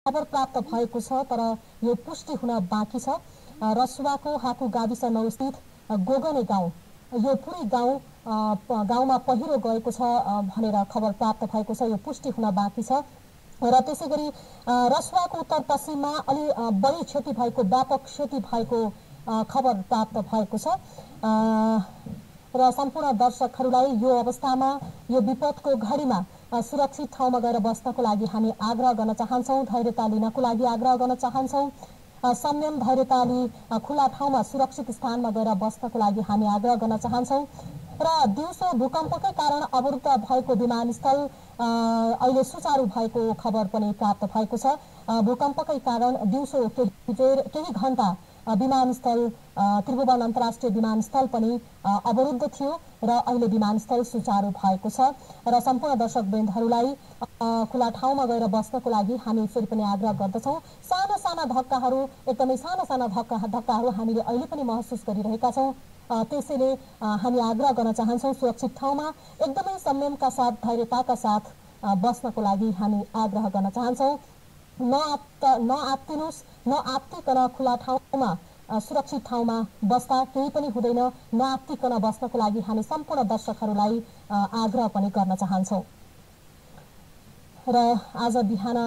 खबर प्राप्त भएको छ तर यो पुष्टि हुन बाँकी छ। रसुवाको हाकु गाविस 9 स्थित गोगने गाउँ, यो पुरै गाउँमा पहिरो गएको छ भनेर खबर प्राप्त भएको छ। यो पुष्टि हुन बाँकी छ। र त्यसैगरी रसुवाको उत्तर पश्चिममा अलि बढी क्षति भएको, व्यापक क्षति भएको खबर प्राप्त भएको छ। र सम्पूर्ण दर्शकहरूलाई यो अवस्थामा, यो विपदको घडीमा सुरक्षित ठाउँमा गएर बस्नको लागि हामी आग्रह गर्न चाहन्छौँ। धैर्यता लिनको लागि आग्रह गर्न चाहन्छौँ। संयम, धैर्यता लिई खुला ठाउँमा सुरक्षित स्थानमा गएर बस्नको लागि हामी आग्रह गर्न चाहन्छौँ। र दिउँसो भूकम्पकै कारण अवरुद्ध भएको विमानस्थल अहिले सुचारू भएको खबर पनि प्राप्त भएको छ। भूकम्पकै कारण दिउँसो केही घण्टा विमानस्थल, त्रिभुवन अन्तर्राष्ट्रिय विमानस्थल पनि अवरुद्ध थियो र अहिले विमानस्थल सुचारू भएको छ। र सम्पूर्ण दर्शकवृन्दहरूलाई खुला ठाउँमा गएर बस्नको लागि हामी फेरि पनि आग्रह गर्दछौँ। साना साना धक्काहरू, एकदमै साना साना धक्काहरू हामीले अहिले पनि महसुस गरिरहेका छौँ। त्यसैले हामी आग्रह गर्न चाहन्छौँ सुरक्षित ठाउँमा एकदमै संयमका साथ, धैर्यताका साथ बस्नको लागि हामी आग्रह गर्न चाहन्छौँ। नआत्तिनुस्, नआत्तिकन खुला ठाउँमा, सुरक्षित ठाउँमा बस्दा केही पनि हुँदैन। नआत्तिकन बस्नको लागि हामी सम्पूर्ण दर्शकहरूलाई आग्रह पनि गर्न चाहन्छौँ। र आज बिहान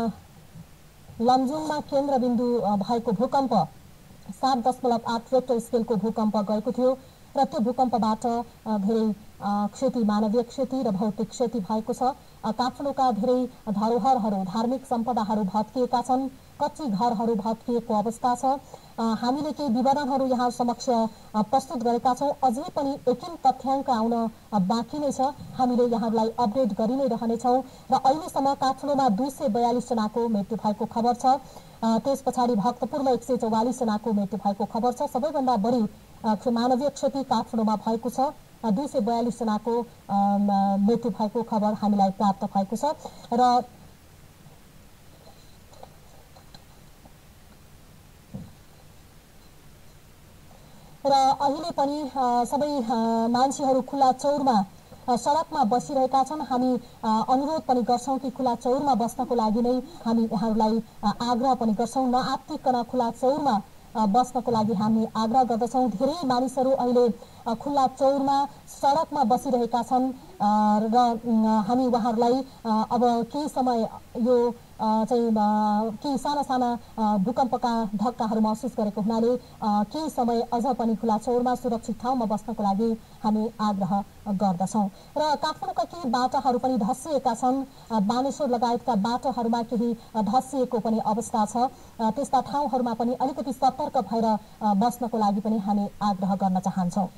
लमजुङमा केन्द्रबिन्दु भएको भूकम्प 7.8 रेक्टर स्केलको भूकम्प गएको थियो र त्यो भूकम्पबाट धेरै क्षति, मानवीय क्षति र भौतिक क्षति भएको छ। काठमाडौँका धेरै धरोहरहरू, धार्मिक सम्पदाहरू भत्किएका छन्। कच्ची घरहरू भत्किएको अवस्था छ। हामीले केही विवरणहरू यहाँ समक्ष प्रस्तुत गरेका छौँ। अझै पनि एकिन तथ्याङ्क आउन बाँकी नै छ। हामीले यहाँहरूलाई अपडेट गरि नै रहनेछौँ। र अहिलेसम्म काठमाडौँमा 242 जनाको मृत्यु भएको खबर छ। त्यस पछाडि भक्तपुरमा 144 जनाको मृत्यु भएको खबर छ। सबैभन्दा बढी मानवीय क्षति काठमाडौँमा भएको छ। 242 जनाको मृत्यु भएको खबर हामीलाई प्राप्त भएको छ। र अहिले पनि सबै मान्छेहरू खुला चौरमा, सडकमा बसिरहेका छन्। हामी अनुरोध पनि गर्छौँ कि खुला चौरमा बस्नको लागि नै हामी यहाँहरूलाई आग्रह पनि गर्छौँ। नआत्तिकन खुला चौरमा बस्नको लागि हामी आग्रह गर्दछौँ। धेरै मानिसहरू अहिले खुला चौरमा, सडकमा बसिरहेका छन् र हामी उहाँहरूलाई अब केही समय यो चाहिँ केही साना साना भूकम्पका धक्काहरू महसुस गरेको हुनाले केही समय अझ पनि खुला चौरमा, सुरक्षित ठाउँमा बस्नको लागि हामी आग्रह गर्दछौँ। र काठमाडौँका केही बाटाहरू पनि धस्सिएका छन्। बानेश्वर लगायतका बाटोहरूमा केही धस्सिएको पनि अवस्था छ। त्यस्ता ठाउँहरूमा पनि अलिकति सतर्क भएर बस्नको लागि पनि हामी आग्रह गर्न चाहन्छौँ।